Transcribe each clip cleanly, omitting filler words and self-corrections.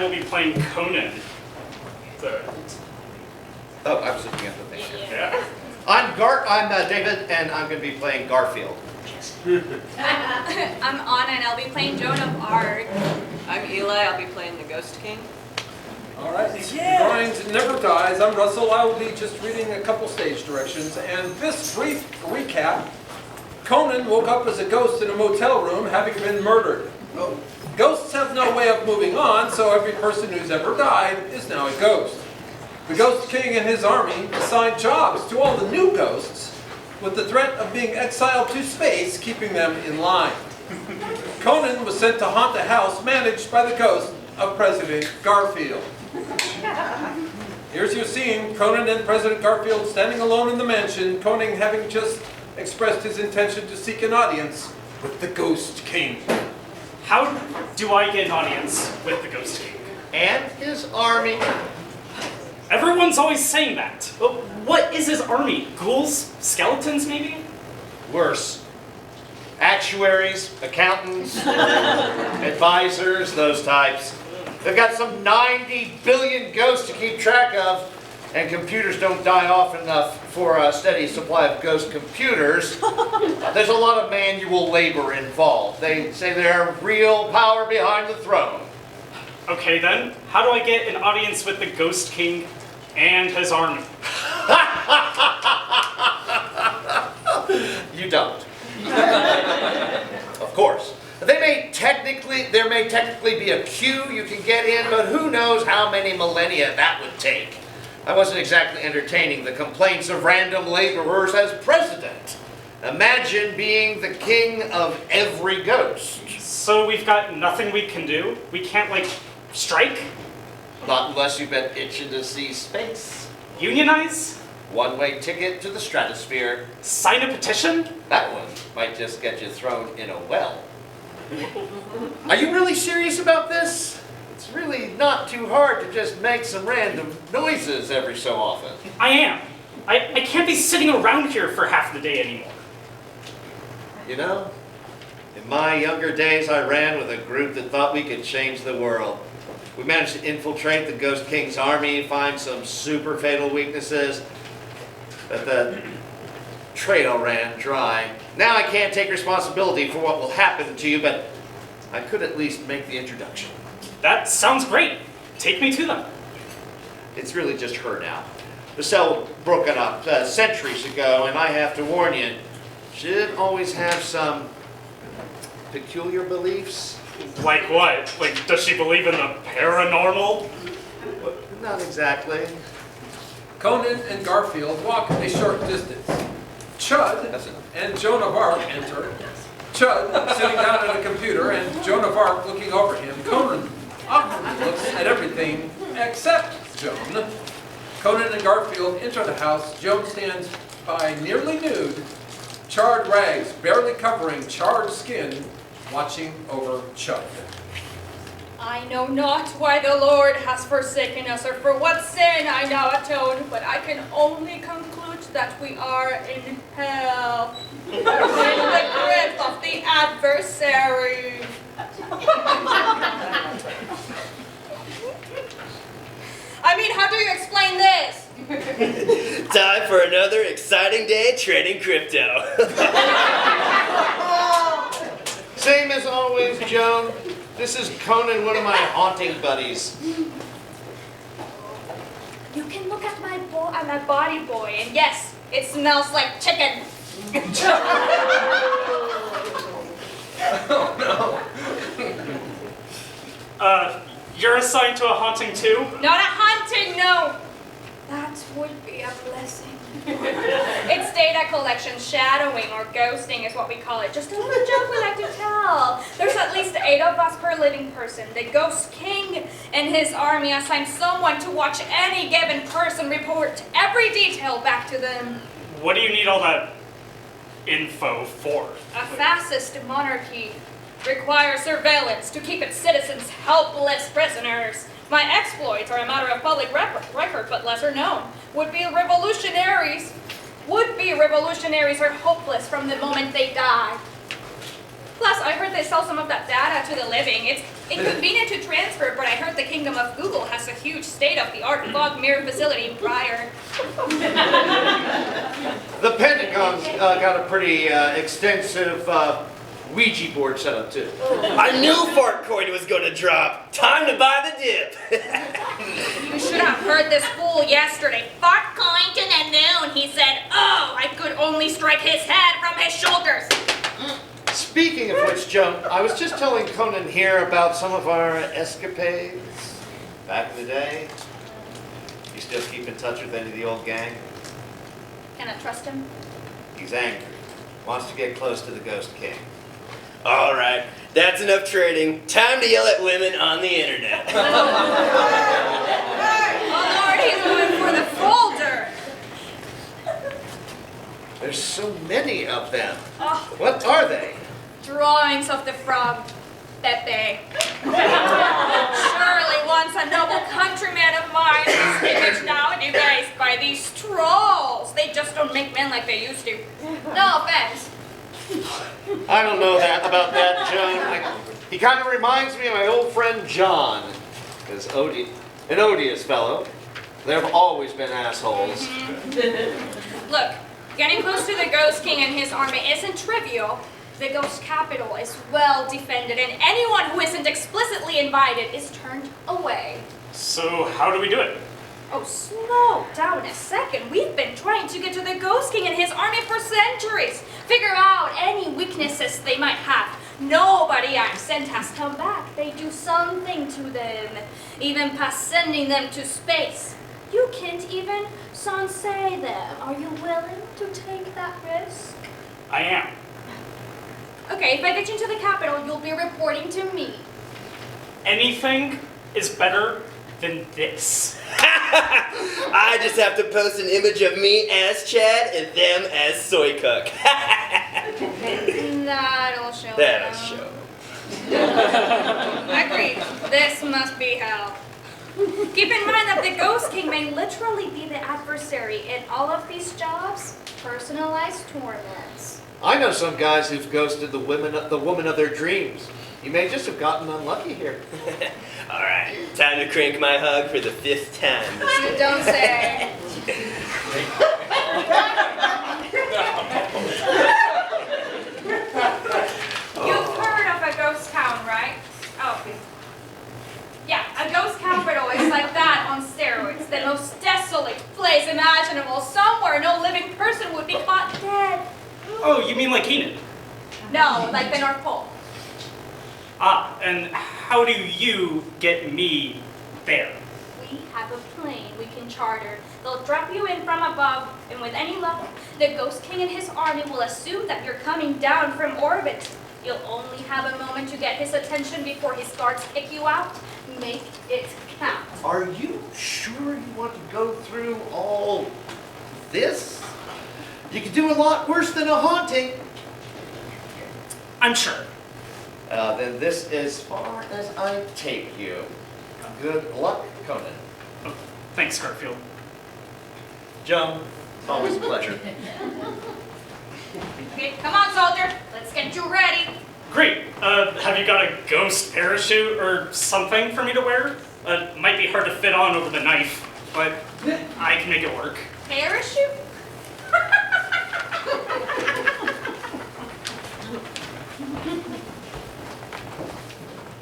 will be playing Conan. Oh, I was looking at the thing. Yeah. I'm David, and I'm going to be playing Garfield. I'm Anna, and I'll be playing Joan of Arc. I'm Eli, I'll be playing the Ghost King. Alright, Grind Never Dies. I'm Russell. I will be just reading a couple stage directions. And this brief recap, Conan woke up as a ghost in a motel room having been murdered. Oh. Ghosts have no way of moving on, so every person who's ever died is now a ghost. The Ghost King and his army assigned jobs to all the new ghosts, with the threat of being exiled to space keeping them in line. Conan was sent to haunt a house managed by the ghost of President Garfield. Here's your scene, Conan and President Garfield standing alone in the mansion, Conan having just expressed his intention to seek an audience with the Ghost King. How do I get an audience with the Ghost King? And his army. Everyone's always saying that. But what is his army? Ghouls? Skeletons, maybe? Worse. Actuaries, accountants, advisors, those types. They've got some 90 billion ghosts to keep track of, and computers don't die off enough for a steady supply of ghost computers. There's a lot of manual labor involved. They say they're real power behind the throne. Okay then, how do I get an audience with the Ghost King and his army? You don't. Of course. There may technically be a queue you can get in, but who knows how many millennia that would take. I wasn't exactly entertaining the complaints of random laborers as president. Imagine being the king of every ghost. So we've got nothing we can do? We can't, like, strike? Not unless you've been itching to see space. Unionize? One-way ticket to the stratosphere. Sign a petition? That one might just get you thrown in a well. Are you really serious about this? It's really not too hard to just make some random noises every so often. I am. I can't be sitting around here for half the day anymore. You know, in my younger days I ran with a group that thought we could change the world. We managed to infiltrate the Ghost King's army, find some super fatal weaknesses, but the trail ran dry. Now I can't take responsibility for what will happen to you, but I could at least make the introduction. That sounds great. Take me to them. It's really just her now. The cell broken up centuries ago, and I have to warn you, she didn't always have some peculiar beliefs. Like what? Like, does she believe in the paranormal? Not exactly. Conan and Garfield walk a short distance. Chud and Joan of Arc enter. Chud sitting down at a computer and Joan of Arc looking over him. Conan awkwardly looks at everything except Joan. Conan and Garfield enter the house. Joan stands by nearly nude, charred rags barely covering charred skin, watching over Chud. I know not why the Lord has forsaken us, or for what sin I now atone, but I can only conclude that we are in hell, in the grip of the adversary. I mean, how do you explain this? Time for another exciting day trading crypto. Same as always, Joan. This is Conan, one of my haunting buddies. You can look at my body, boy, and yes, it smells like chicken. Oh no. You're assigned to a haunting too? Not a hunting, no. That would be a blessing. It's data collection, shadowing, or ghosting is what we call it. Just a little joke we like to tell. There's at least 8 of us per living person. The Ghost King and his army assign someone to watch any given person, report every detail back to them. What do you need all that info for? A fascist monarchy requires surveillance to keep its citizens helpless prisoners. My exploits are a matter of public record, but lesser known. Would-be revolutionaries are hopeless from the moment they die. Plus, I heard they sell some of that data to the living. It's inconvenient to transfer, but I heard the Kingdom of Google has a huge state-of-the-art fog mirror facility in Pryor. The Pentagon's got a pretty extensive Ouija board set up too. I knew Fart Coin was gonna drop. Time to buy the dip. You should have heard this fool yesterday. Fart coin to the noon, he said. Oh, I could only strike his head from his shoulders. Speaking of which, Joan, I was just telling Conan here about some of our escapades back in the day. You still keep in touch with any of the old gang? Can I trust him? He's angry. Wants to get close to the Ghost King. All right, that's enough trading. Time to yell at women on the internet. Oh Lord, he's going for the folder. There's so many of them. Oh, What are they? drawings of the frog, Pepe. Surely once a noble countryman of mine is imaged now and erased by these trolls. They just don't make men like they used to. No offense. I don't know about that, Joan. He kind of reminds me of my old friend John. Because an odious fellow. There have always been assholes. Look, getting close to the Ghost King and his army isn't trivial. The Ghost Capital is well defended, and anyone who isn't explicitly invited is turned away. So how do we do it? Oh, slow down a second. We've been trying to get to the Ghost King and his army for centuries. Figure out any weaknesses they might have. Nobody I've sent has come back. They do something to them, even past sending them to space. You can't even sensei them. Are you willing to take that risk? I am. Okay, if I get you to the Capitol, you'll be reporting to me. Anything is better than this. I just have to post an image of me as Chad and them as Soy Cook. That'll show. That'll them. show. Agreed. This must be hell. Keep in mind that the Ghost King may literally be the adversary in all of these jobs. Personalized torments. I know some guys who've ghosted the woman of their dreams. You may just have gotten unlucky here. All right, time to crank my hug for the 5th time. You don't say. You've heard of a ghost town, right? Oh. Yeah, a ghost capital is like that on steroids. The most desolate place imaginable. Somewhere no living person would be caught dead. Oh, you mean like Conan? No, like the North Pole. Ah, and how do you get me there? We have a plane we can charter. They'll drop you in from above, and with any luck, the Ghost King and his army will assume that you're coming down from orbit. You'll only have a moment to get his attention before his guards kick you out. Make it count. Are you sure you want to go through all this? You could do a lot worse than a haunting. I'm sure. Then this as far as I take you. Good luck, Conan. Oh, thanks, Garfield. Joan, always a pleasure. Okay, come on, soldier. Let's get you ready. Great. Have you got a ghost parachute or something for me to wear? Might be hard to fit on over the knife, but I can make it work. Parachute?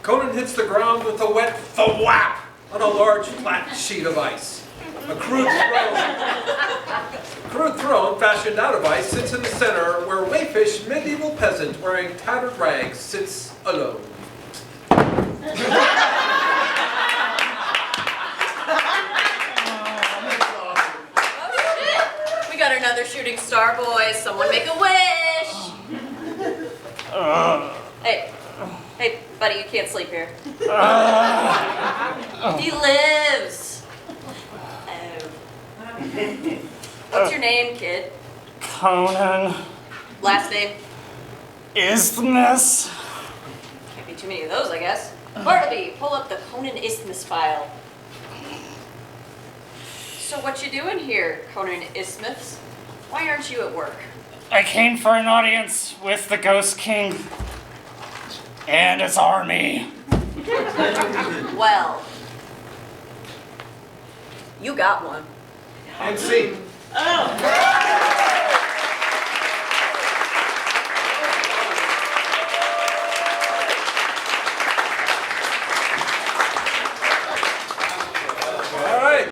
Conan hits the ground with a wet thwap on a large flat sheet of ice. A crude throne fashioned out of ice sits in the center where wayfish medieval peasant wearing tattered rags sits alone. We got another shooting star, boys. Someone make a wish. Hey, buddy, you can't sleep here. He lives. Oh. What's your name, kid? Conan. Last name? Isthmus. Can't be too many of those, I guess. Bartleby, pull up the Conan Isthmus file. So what you doing here, Conan Isthmus? Why aren't you at work? I came for an audience with the Ghost King. And its army. Well, you got one. And see. Oh.